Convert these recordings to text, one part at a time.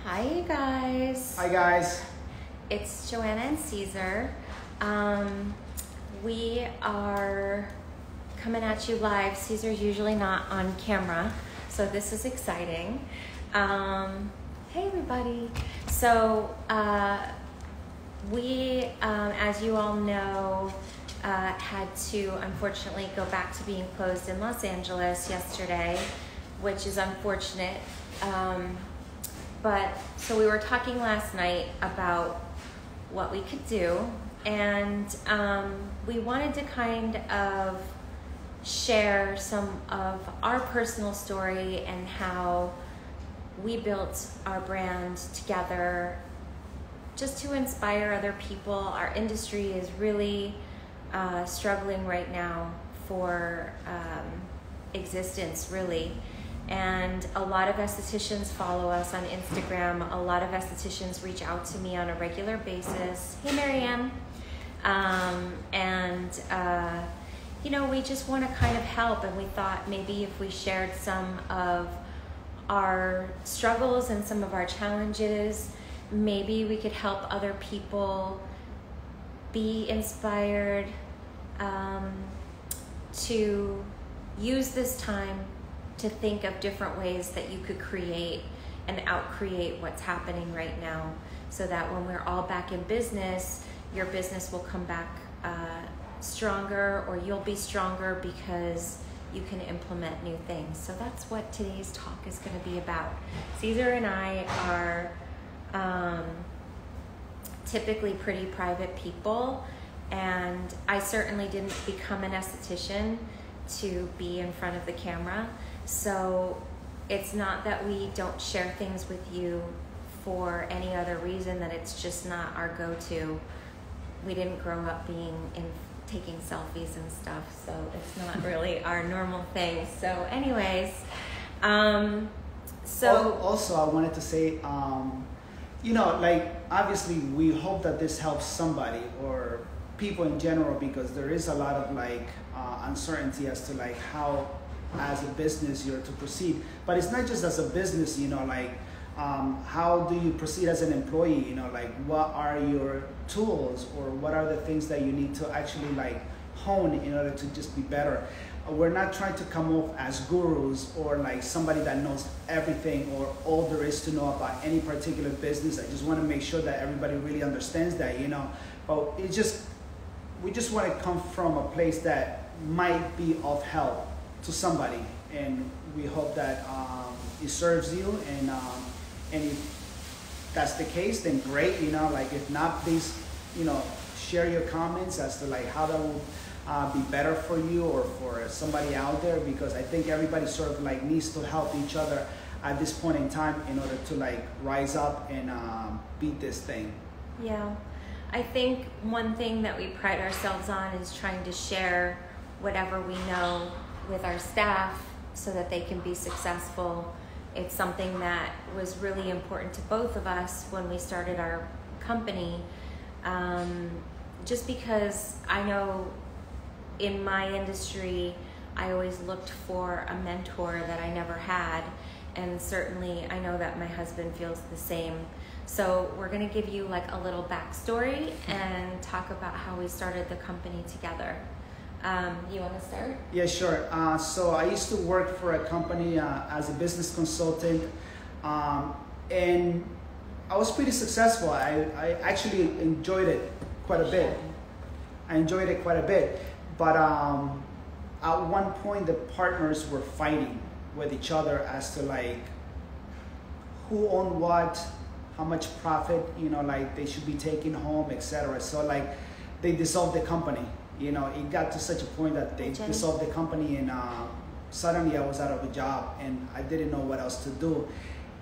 Hi, you guys. Hi, guys. It's Joanna and Cesar. We are coming at you live. Cesar's usually not on camera, so this is exciting. Hey, everybody. So, we, as you all know, had to unfortunately go back to being closed in Los Angeles yesterday, which is unfortunate. But so we were talking last night about what we could do, and we wanted to kind of share some of our personal story and how we built our brand together just to inspire other people. Our industry is really struggling right now for existence, really. And a lot of estheticians follow us on Instagram. A lot of estheticians reach out to me on a regular basis. Hey, Marianne. You know, we just want to kind of help. And we thought maybe if we shared some of our struggles and some of our challenges, maybe we could help other people be inspired to use this time to think of different ways that you could create and out-create what's happening right now, so that when we're all back in business, your business will come back stronger, or you'll be stronger because you can implement new things. So that's what today's talk is going to be about. Cesar and I are typically pretty private people, and I certainly didn't become an esthetician to be in front of the camera. So it's not that we don't share things with you for any other reason, that it's just not our go-to. We didn't grow up taking selfies and stuff, so it's not really our normal thing. So anyways, Also, I wanted to say, you know, like, obviously we hope that this helps somebody or people in general, because there is a lot of uncertainty as to how as a business you're to proceed. But it's not just as a business, you know, how do you proceed as an employee, you know, what are your tools, or what are the things that you need to actually hone in order to just be better. We're not trying to come off as gurus or somebody that knows everything or all there is to know about any particular business. I just want to make sure that everybody really understands that, you know. But we just want to come from a place that might be of help to somebody, and we hope that it serves you, and if that's the case, then great, you know. If not, please, you know, share your comments as to how that will be better for you or for somebody out there, because I think everybody sort of needs to help each other at this point in time in order to rise up and beat this thing. Yeah, I think one thing that we pride ourselves on is trying to share whatever we know with our staff so that they can be successful. It's something that was really important to both of us when we started our company, just because I know in my industry I always looked for a mentor that I never had, and certainly I know that my husband feels the same. So we're going to give you a little backstory and talk about how we started the company together. You want to start? Yeah, sure. So I used to work for a company as a business consultant, and I was pretty successful. I actually enjoyed it quite a bit. But at one point, the partners were fighting with each other as to who owned what, how much profit, you know, they should be taking home, etc. So they dissolved the company. You know, it got to such a point that they dissolved the company, and suddenly I was out of a job and I didn't know what else to do.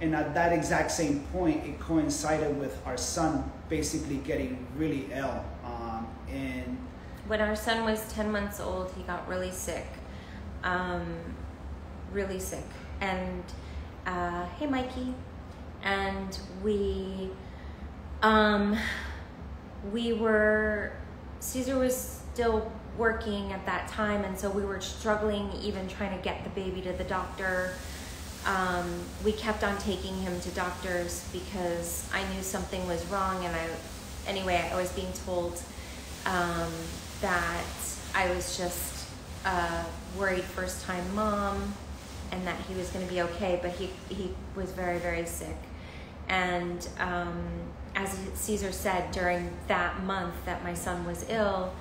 And at that exact same point, it coincided with our son basically getting really ill. And when our son was 10 months old, he got really sick. And hey, Mikey. And Cesar was still working at that time, and so we were struggling even trying to get the baby to the doctor. we kept on taking him to doctors because I knew something was wrong, and I was being told that I was just worried first-time mom, and that he was going to be okay, but he was very, very sick. And as Cesar said, during that month that my son was ill,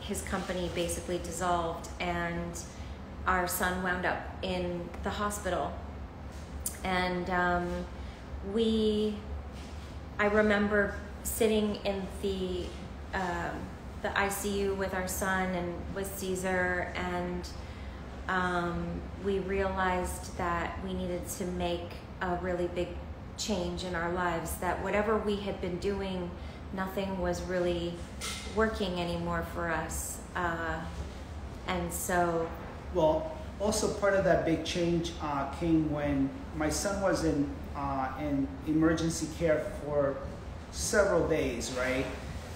his company basically dissolved, and our son wound up in the hospital. And I remember sitting in the ICU with our son and with Cesar, and we realized that we needed to make a really big change in our lives, that whatever we had been doing, nothing was really working anymore for us. And so... Well, also part of that big change came when my son was in emergency care for several days, right?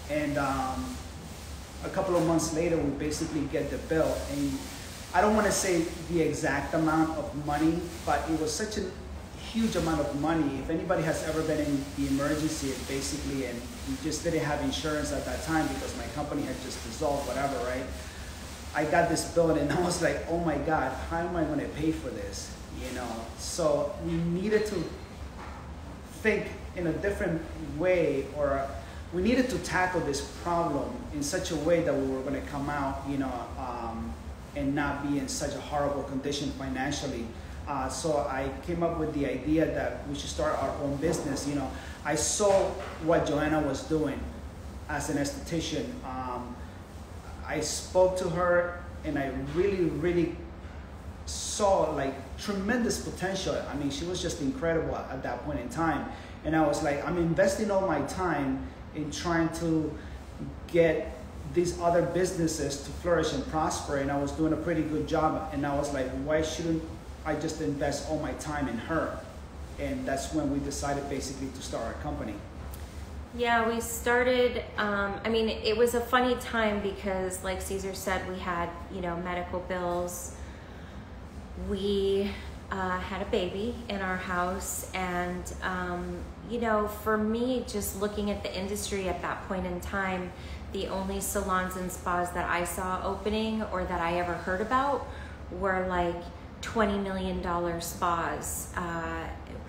And a couple of months later, we basically get the bill. And I don't want to say the exact amount of money, but it was such a huge amount of money. If anybody has ever been in the emergency, it basically, and we just didn't have insurance at that time because my company had just dissolved, whatever, right? I got this bill and I was like, oh my God, how am I going to pay for this? You know, so we needed to think in a different way, or we needed to tackle this problem in such a way that we were going to come out, you know, and not be in such a horrible condition financially. So I came up with the idea that we should start our own business. You know, I saw what Joanna was doing as an esthetician. I spoke to her, and I really, really saw like tremendous potential. I mean, she was just incredible at that point in time. And I was like, I'm investing all my time in trying to get these other businesses to flourish and prosper. And I was doing a pretty good job. And I was like, why shouldn't I just invest all my time in her? And that's when we decided basically to start our company. Yeah, we started, I mean, it was a funny time because like Cesar said, we had, you know, medical bills. We had a baby in our house, and, you know, for me, just looking at the industry at that point in time, the only salons and spas that I saw opening or that I ever heard about were like $20 million spas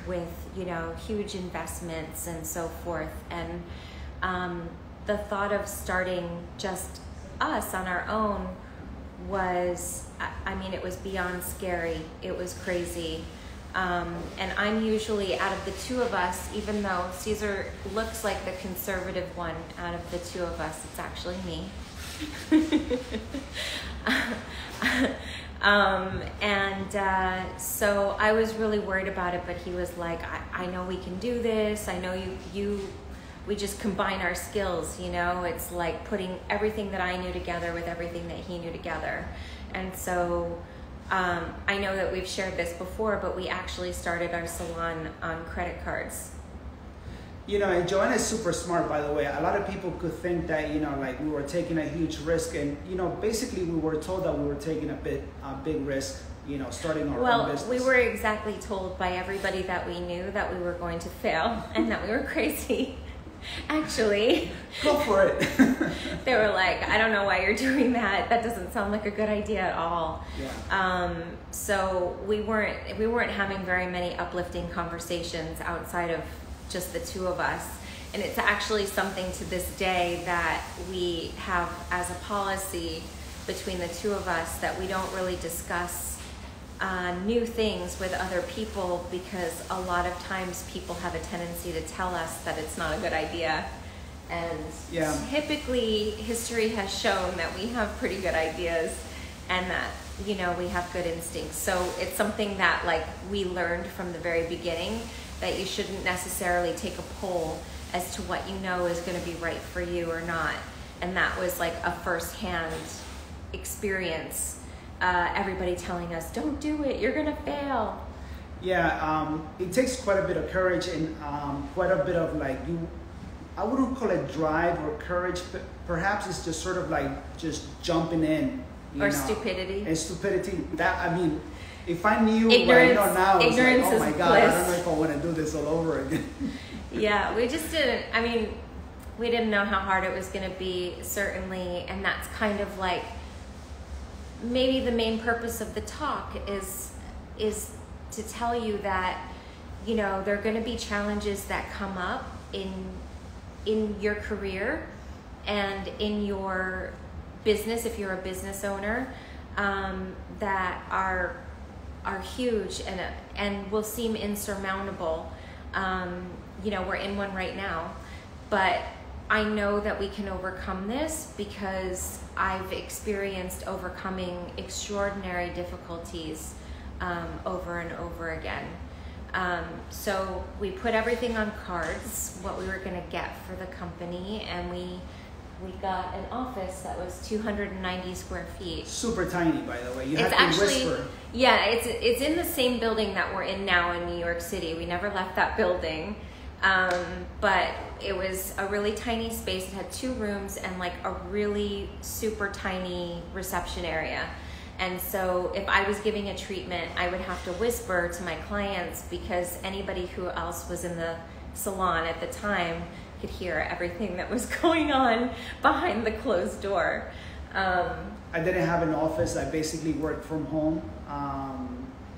with, you know, huge investments and so forth. And the thought of starting just us on our own was, I mean, it was beyond scary. It was crazy. And I'm usually, out of the two of us, even though Cesar looks like the conservative one out of the two of us, it's actually me. So I was really worried about it, but he was like, I know we can do this. I know we just combine our skills, you know, it's like putting everything that I knew together with everything that he knew together. And so, I know that we've shared this before, but we actually started our salon on credit cards. You know, and Joanna is super smart, by the way. A lot of people could think that, you know, like we were taking a huge risk, and, you know, basically we were told that we were taking a big risk, you know, starting our own business. Well, we were exactly told by everybody that we knew that we were going to fail and that we were crazy. Actually, go for it. They were like, I don't know why you're doing that. That doesn't sound like a good idea at all. Yeah. So we weren't having very many uplifting conversations outside of just the two of us. And it's actually something to this day that we have as a policy between the two of us, that we don't really discuss new things with other people, because a lot of times people have a tendency to tell us that it's not a good idea. And yeah, typically history has shown that we have pretty good ideas and that, you know, we have good instincts. So it's something that like we learned from the very beginning, that you shouldn't necessarily take a poll as to what you know is going to be right for you or not. And that was like a first-hand experience. Everybody telling us, don't do it, you're gonna fail. Yeah, it takes quite a bit of courage and quite a bit of like, I wouldn't call it drive or courage, but perhaps it's just sort of like just jumping in. Or stupidity. And stupidity, that, I mean, if I knew what I know now, I was like, oh my God, bliss. I don't know if I want to do this all over again. Yeah, we just didn't, I mean, we didn't know how hard it was going to be, certainly, and that's kind of like, maybe the main purpose of the talk is to tell you that, you know, there are going to be challenges that come up in your career and in your business, if you're a business owner, that are huge and will seem insurmountable. You know, we're in one right now, but I know that we can overcome this because I've experienced overcoming extraordinary difficulties over and over again. So we put everything on cards, what we were going to get for the company, and we got an office that was 290 square feet. Super tiny, by the way. You have to actually, whisper. Yeah, it's in the same building that we're in now in New York City. We never left that building. But it was a really tiny space. It had 2 rooms and like a really super tiny reception area. And so if I was giving a treatment, I would have to whisper to my clients because anybody who else was in the salon at the time could hear everything that was going on behind the closed door. I didn't have an office. I basically worked from home.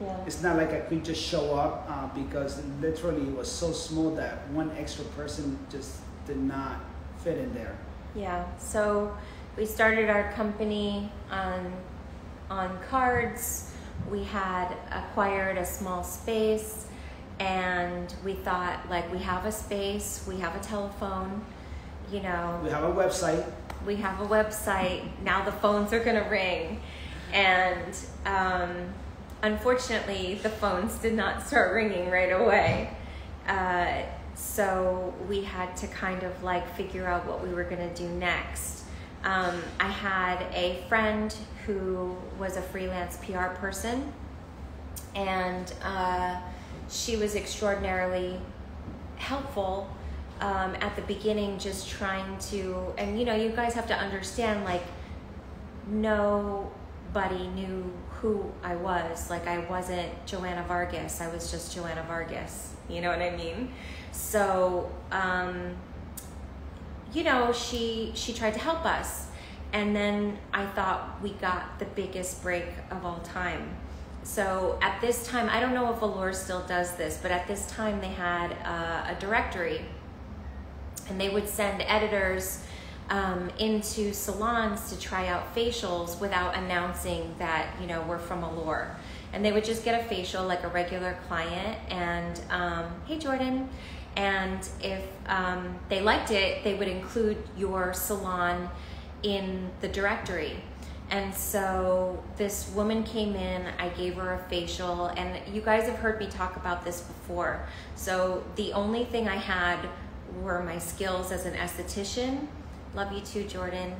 Yeah. It's not like I could just show up because literally it was so small that one extra person just did not fit in there. Yeah, so we started our company on cards. We had acquired a small space and we thought, like, we have a space, we have a telephone, you know. We have a website. We have a website. Now the phones are gonna ring. And unfortunately, the phones did not start ringing right away. So we had to kind of like figure out what we were gonna do next. I had a friend who was a freelance PR person, and she was extraordinarily helpful at the beginning, just trying to, and you know, you guys have to understand, like, nobody knew who I was. Like, I wasn't Joanna Vargas, I was just Joanna Vargas, you know what I mean? So, you know, she tried to help us. And then I thought we got the biggest break of all time. So at this time, I don't know if Allure still does this, but at this time they had a directory, and they would send editors into salons to try out facials without announcing that, you know, we're from Allure. And they would just get a facial like a regular client, and hey Jordan, and if they liked it, they would include your salon in the directory. And so this woman came in, I gave her a facial, and you guys have heard me talk about this before. So the only thing I had were my skills as an esthetician. Love you too, Jordan.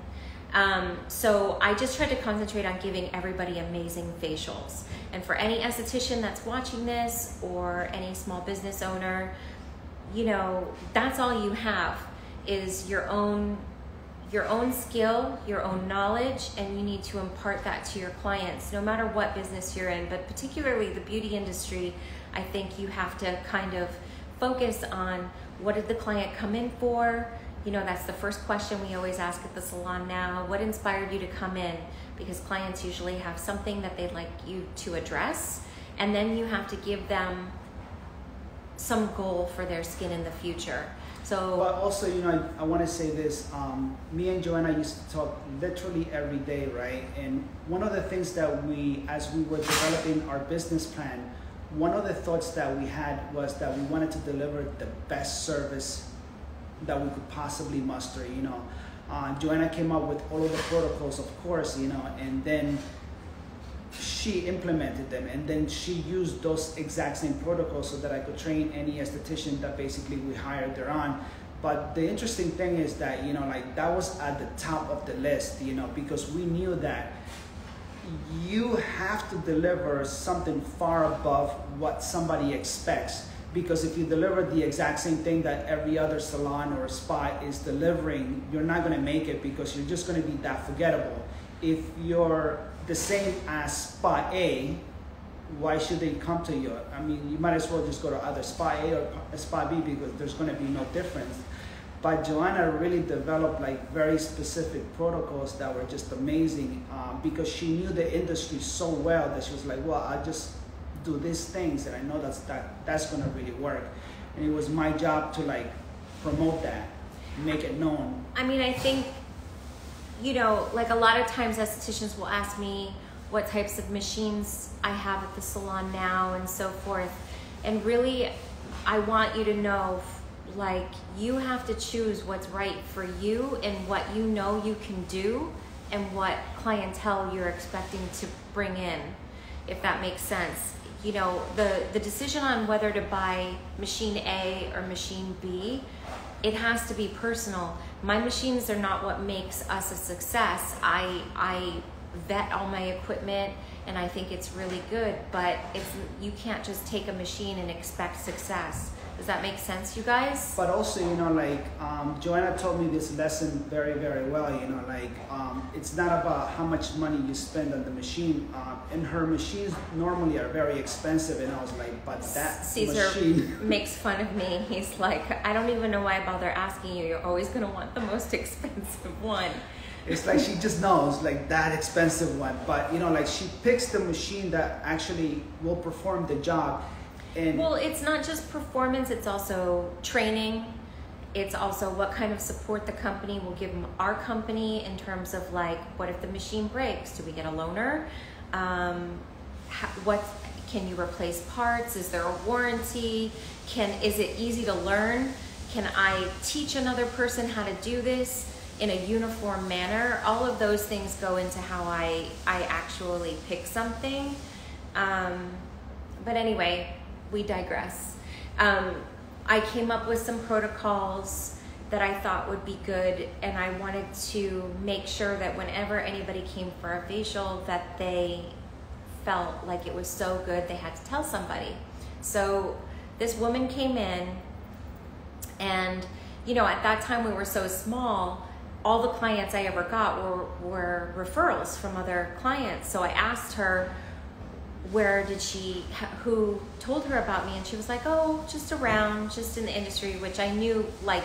So I just tried to concentrate on giving everybody amazing facials. And for any esthetician that's watching this, or any small business owner, you know, that's all you have is your own skill, your own knowledge, and you need to impart that to your clients, no matter what business you're in, but particularly the beauty industry. I think you have to kind of focus on, what did the client come in for? You know, that's the first question we always ask at the salon now. What inspired you to come in? Because clients usually have something that they'd like you to address, and then you have to give them some goal for their skin in the future. So, but also, you know, I want to say this. Me and Joanna used to talk literally every day, right? And one of the things that as we were developing our business plan, one of the thoughts that we had was that we wanted to deliver the best service that we could possibly muster, you know. Joanna came up with all of the protocols, of course, you know, and then she implemented them, and then she used those exact same protocols so that I could train any esthetician that basically we hired thereon. But the interesting thing is that, you know, like, that was at the top of the list, you know, because we knew that you have to deliver something far above what somebody expects. Because if you deliver the exact same thing that every other salon or spa is delivering, you're not going to make it, because you're just going to be that forgettable. If you're the same as Spa A, why should they come to you? I mean, you might as well just go to either Spa A or Spa B because there's going to be no difference. But Joanna really developed like very specific protocols that were just amazing because she knew the industry so well that she was like, well, I'll just do these things and I know that's going to really work. And it was my job to like promote that, make it known. I mean, I think, you know, like a lot of times estheticians will ask me what types of machines I have at the salon now and so forth. And really, I want you to know, like, you have to choose what's right for you and what you know you can do and what clientele you're expecting to bring in, if that makes sense. You know, the decision on whether to buy machine A or machine B, it has to be personal. My machines are not what makes us a success. I vet all my equipment and I think it's really good, but you can't just take a machine and expect success. Does that make sense, you guys? But also, you know, like Joanna told me this lesson very, very well. You know, like it's not about how much money you spend on the machine. And her machines normally are very expensive. And I was like, but that Cesar machine makes fun of me. He's like, I don't even know why I bother asking you. You're always going to want the most expensive one. It's like she just knows, like, that expensive one. But, you know, like she picks the machine that actually will perform the job. And well, it's not just performance, it's also training. It's also what kind of support the company will give our company in terms of like, what if the machine breaks? Do we get a loaner? What can you replace parts? Is there a warranty? Is it easy to learn? Can I teach another person how to do this in a uniform manner? All of those things go into how I actually pick something. But anyway, we digress. I came up with some protocols that I thought would be good, and I wanted to make sure that whenever anybody came for a facial that they felt like it was so good they had to tell somebody. So this woman came in, and you know, at that time we were so small, all the clients I ever got were referrals from other clients. So I asked her, who told her about me, and she was like, oh, just around, just in the industry, which I knew like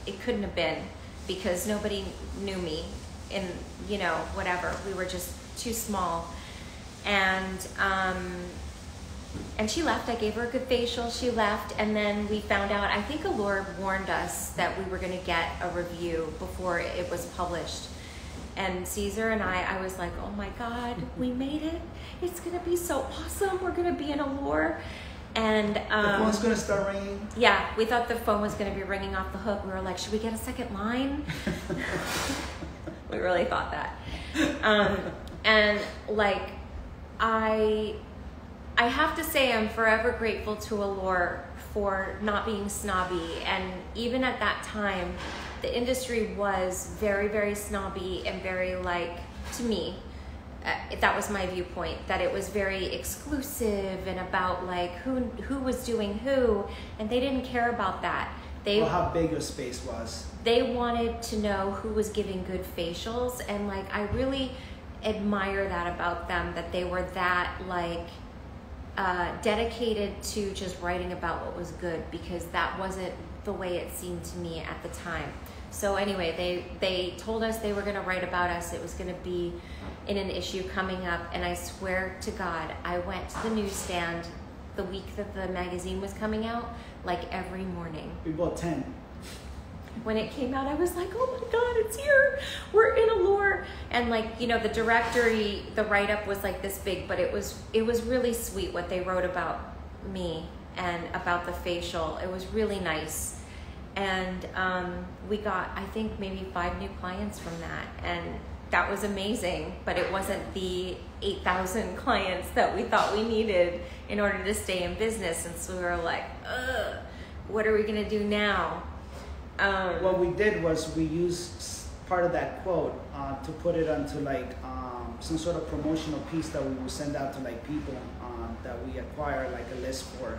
it couldn't have been because nobody knew me in, you know, whatever, we were just too small. And she left. I gave her a good facial, she left, and then we found out, I think Allure warned us that we were going to get a review before it was published. And Cesar and I was like, oh my God, we made it. It's gonna be so awesome. We're gonna be in Allure. And the phone's gonna start ringing. Yeah, we thought the phone was gonna be ringing off the hook. We were like, should we get a second line? We really thought that. And like, I have to say I'm forever grateful to Allure for not being snobby. And even at that time, the industry was very, very snobby and very like, to me, that was my viewpoint, that it was very exclusive and about like who was doing who, and they didn't care about that. Well, how big your space was. They wanted to know who was giving good facials, and like I really admire that about them, that they were that like dedicated to just writing about what was good, because that wasn't the way it seemed to me at the time. So anyway, they told us they were going to write about us. It was going to be in an issue coming up, and I swear to God, I went to the newsstand the week that the magazine was coming out, like every morning. We bought 10. When it came out, I was like, oh my God, it's here. We're in Allure. And like, you know, the directory, the write-up was like this big, but it was really sweet what they wrote about me and about the facial. It was really nice. And we got, I think, maybe 5 new clients from that. And that was amazing, but it wasn't the 8,000 clients that we thought we needed in order to stay in business. And so we were like, ugh, what are we gonna do now? What we did was we used part of that quote to put it onto like some sort of promotional piece that we would send out to like people that we acquire like a list for.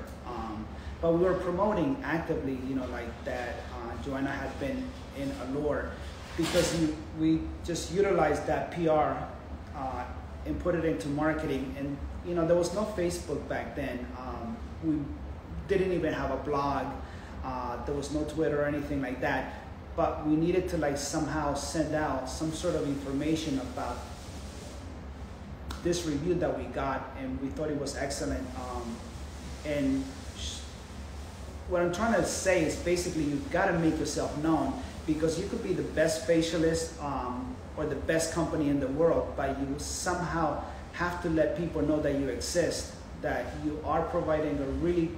But we were promoting actively, you know, like that Joanna had been in Allure, because we just utilized that PR and put it into marketing. And you know, there was no Facebook back then. We didn't even have a blog. There was no Twitter or anything like that. But we needed to like somehow send out some sort of information about this review that we got, and we thought it was excellent. And what I'm trying to say is basically you've got to make yourself known, because you could be the best facialist or the best company in the world, but you somehow have to let people know that you exist, that you are providing a really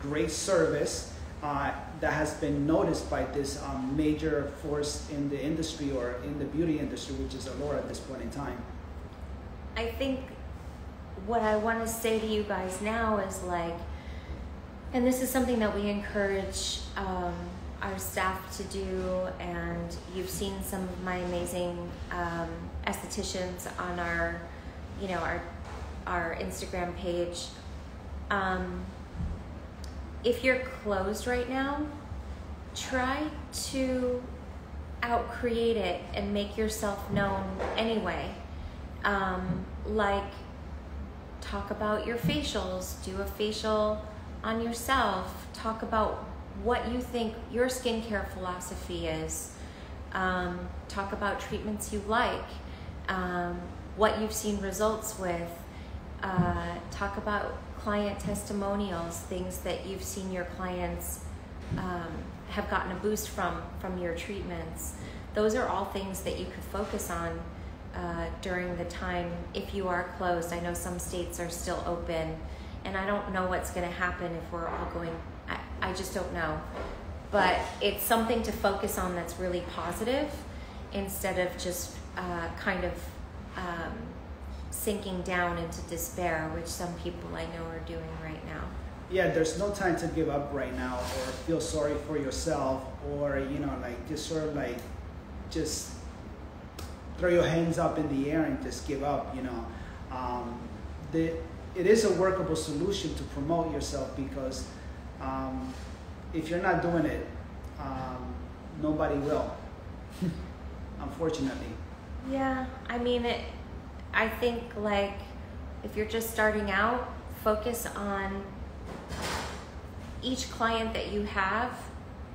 great service that has been noticed by this major force in the industry, or in the beauty industry, which is Allure at this point in time. I think what I want to say to you guys now is like, and this is something that we encourage our staff to do, and you've seen some of my amazing estheticians on our, you know, our Instagram page. If you're closed right now, try to out-create it and make yourself known anyway. Like, talk about your facials, do a facial on yourself, talk about what you think your skincare philosophy is, talk about treatments you like, what you've seen results with, talk about client testimonials, things that you've seen your clients have gotten a boost from your treatments. Those are all things that you could focus on during the time if you are closed. I know some states are still open, and I don't know what's going to happen if we're all going, I just don't know. But it's something to focus on that's really positive, instead of just kind of sinking down into despair, which some people I know are doing right now. Yeah, there's no time to give up right now, or feel sorry for yourself, or, you know, like just sort of like just throw your hands up in the air and just give up, you know. It is a workable solution to promote yourself, because if you're not doing it, nobody will, unfortunately. Yeah, I mean, I think like if you're just starting out, focus on each client that you have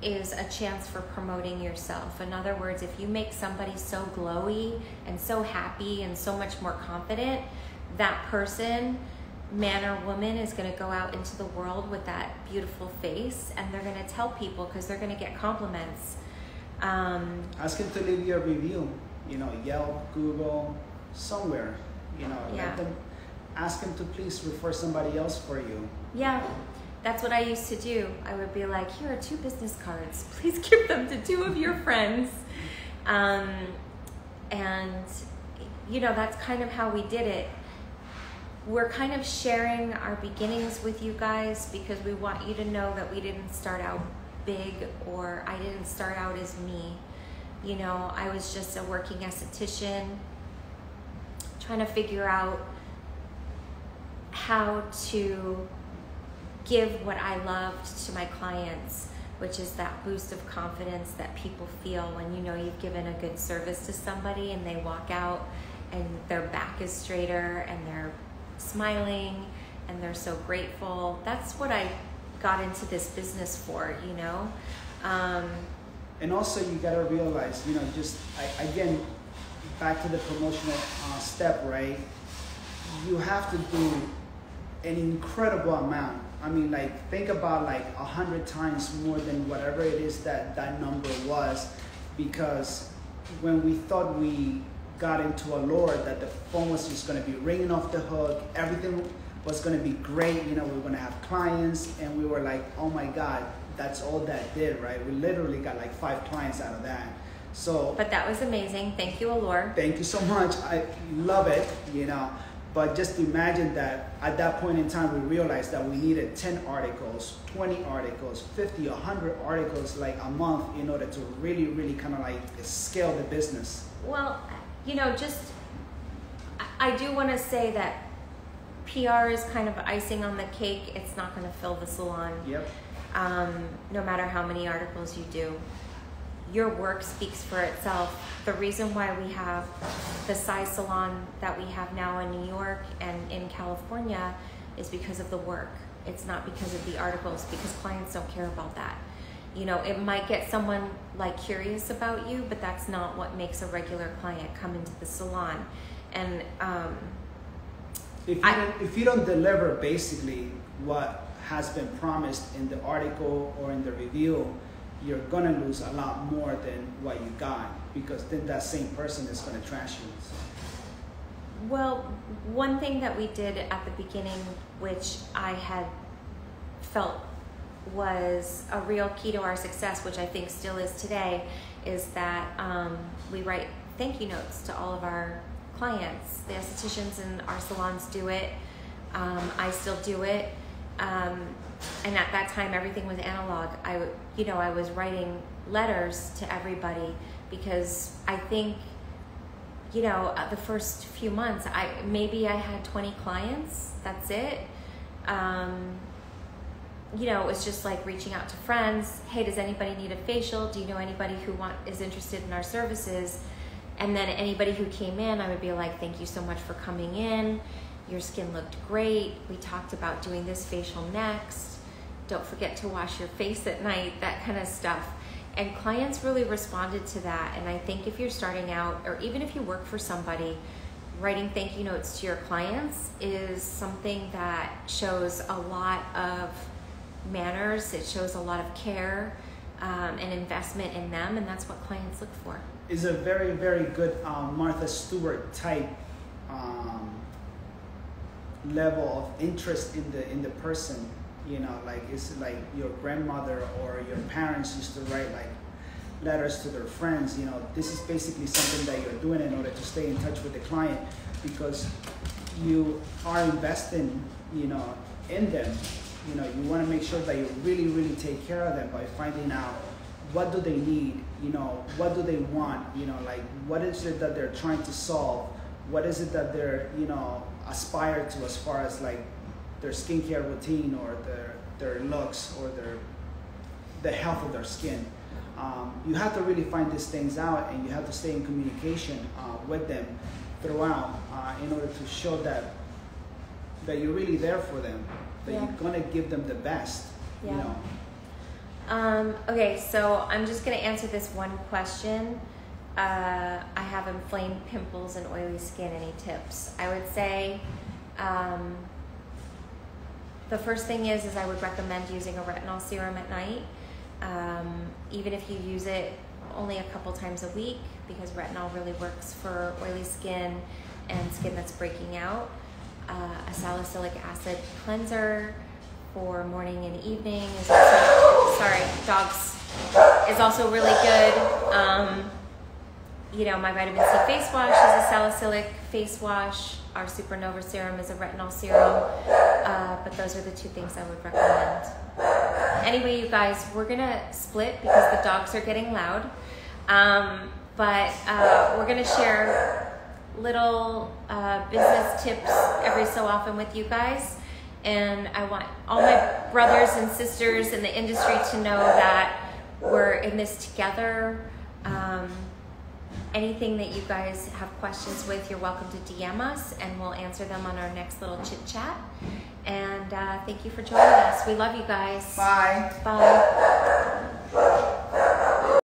is a chance for promoting yourself. In other words, if you make somebody so glowy and so happy and so much more confident, that person, man or woman, is going to go out into the world with that beautiful face, and they're going to tell people, because they're going to get compliments. Ask them to leave you a review, you know, Yelp, Google, somewhere, you know. Yeah. Ask them to please refer somebody else for you. Yeah, that's what I used to do. I would be like, here are 2 business cards. Please give them to 2 of your friends. And, you know, that's kind of how we did it. We're kind of sharing our beginnings with you guys, because we want you to know that we didn't start out big, or I didn't start out as me. You know, I was just a working esthetician trying to figure out how to give what I loved to my clients, which is that boost of confidence that people feel when you know you've given a good service to somebody and they walk out and their back is straighter and they're smiling and they're so grateful. That's what I got into this business for, you know. And also you gotta realize, you know, just again, back to the promotional step, right? You have to do an incredible amount. I mean, like, think about like 100 times more than whatever it is that number was, because when we thought we got into Allure, that the phone was just going to be ringing off the hook, everything was going to be great, you know, we were going to have clients, and we were like, oh my God, that's all that did, right? We literally got like 5 clients out of that. So, but that was amazing. Thank you, Allure. Thank you so much. I love it, you know. But just imagine that at that point in time, we realized that we needed 10 articles, 20 articles, 50, 100 articles like a month in order to really, really kind of like scale the business. Well, you know, just, I do want to say that PR is kind of icing on the cake. It's not going to fill the salon. Yep. No matter how many articles you do. your work speaks for itself. The reason why we have the size salon that we have now in New York and in California is because of the work. It's not because of the articles, because clients don't care about that. You know, it might get someone like curious about you, but that's not what makes a regular client come into the salon. And if you don't deliver basically what has been promised in the article or in the review, you're gonna lose a lot more than what you got, because then that same person is gonna trash you. Well, one thing that we did at the beginning, which I had felt was a real key to our success, which I think still is today, is that we write thank you notes to all of our clients. The estheticians in our salons do it. I still do it. And at that time, everything was analog. I was writing letters to everybody, because I think, the first few months, maybe I had 20 clients. That's it. It was just like reaching out to friends. Hey, does anybody need a facial? Do you know anybody who is interested in our services? And then anybody who came in, I would be like, thank you so much for coming in. Your skin looked great. We talked about doing this facial next. Don't forget to wash your face at night, that kind of stuff. And clients really responded to that. And I think if you're starting out, or even if you work for somebody, writing thank you notes to your clients is something that shows a lot of manners. It shows a lot of care and investment in them, and that's what clients look for. Is a very, very good Martha Stewart type level of interest in the person. Like it's like your grandmother or your parents used to write like letters to their friends. This is basically something that you're doing in order to stay in touch with the client, because you are investing, in them. You want to make sure that you really, really take care of them by finding out what do they need, what do they want, like what is it that they're trying to solve, what is it that they're, aspire to as far as like their skincare routine or their looks or the health of their skin. You have to really find these things out, and you have to stay in communication with them throughout in order to show that you're really there for them, that you're gonna give them the best. Okay, so I'm just gonna answer this one question. I have inflamed pimples and oily skin. Any tips? I would say the first thing is I would recommend using a retinol serum at night, even if you use it only a couple times a week, because retinol really works for oily skin and skin that's breaking out. A salicylic acid cleanser for morning and evening is also really good. My vitamin C face wash is a salicylic face wash. Our Supernova serum is a retinol serum. But those are the two things I would recommend. Anyway, you guys, we're gonna split because the dogs are getting loud. But we're gonna share little business tips every so often with you guys. And I want all my brothers and sisters in the industry to know that we're in this together. Anything that you guys have questions with, you're welcome to DM us, and we'll answer them on our next little chit chat. And thank you for joining us. We love you guys. Bye. Bye.